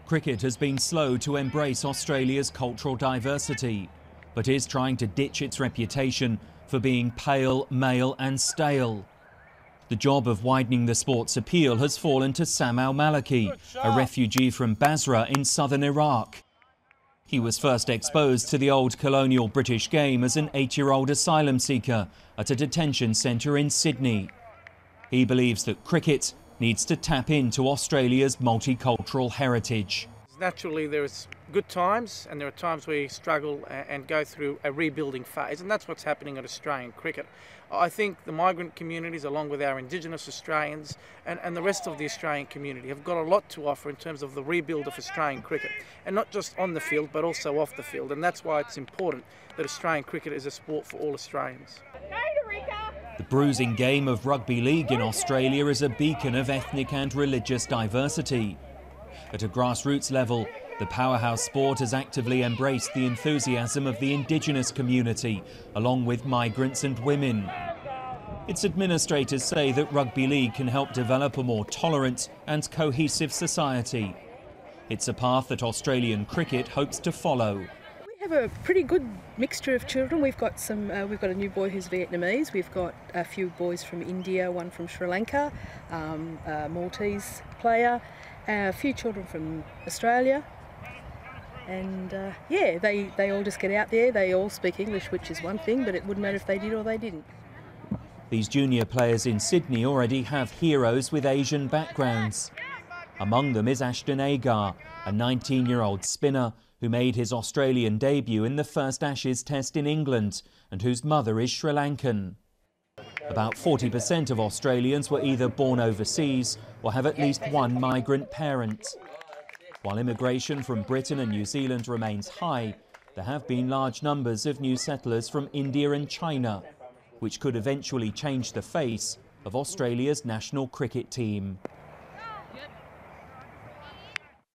Cricket has been slow to embrace Australia's cultural diversity, but is trying to ditch its reputation for being pale, male and stale. The job of widening the sport's appeal has fallen to Sam Almaliki, a refugee from Basra in southern Iraq. He was first exposed to the old colonial British game as an 8-year-old asylum seeker at a detention centre in Sydney. He believes that cricket needs to tap into Australia's multicultural heritage. Naturally, there's good times and there are times where you struggle and go through a rebuilding phase, and that's what's happening at Australian cricket. I think the migrant communities, along with our indigenous Australians and the rest of the Australian community, have got a lot to offer in terms of the rebuild of Australian cricket, and not just on the field but also off the field, and that's why it's important that Australian cricket is a sport for all Australians. The bruising game of rugby league in Australia is a beacon of ethnic and religious diversity. At a grassroots level, the powerhouse sport has actively embraced the enthusiasm of the indigenous community, along with migrants and women. Its administrators say that rugby league can help develop a more tolerant and cohesive society. It's a path that Australian cricket hopes to follow. We have a pretty good mixture of children. We've got a new boy who's Vietnamese. We've got a few boys from India, one from Sri Lanka, a Maltese player, a few children from Australia. And yeah, they all just get out there. They all speak English, which is one thing, but it wouldn't matter if they did or they didn't. These junior players in Sydney already have heroes with Asian backgrounds. Among them is Ashton Agar, a 19-year-old spinner who made his Australian debut in the first Ashes test in England and whose mother is Sri Lankan. About 40% of Australians were either born overseas or have at least one migrant parent. While immigration from Britain and New Zealand remains high, there have been large numbers of new settlers from India and China, which could eventually change the face of Australia's national cricket team.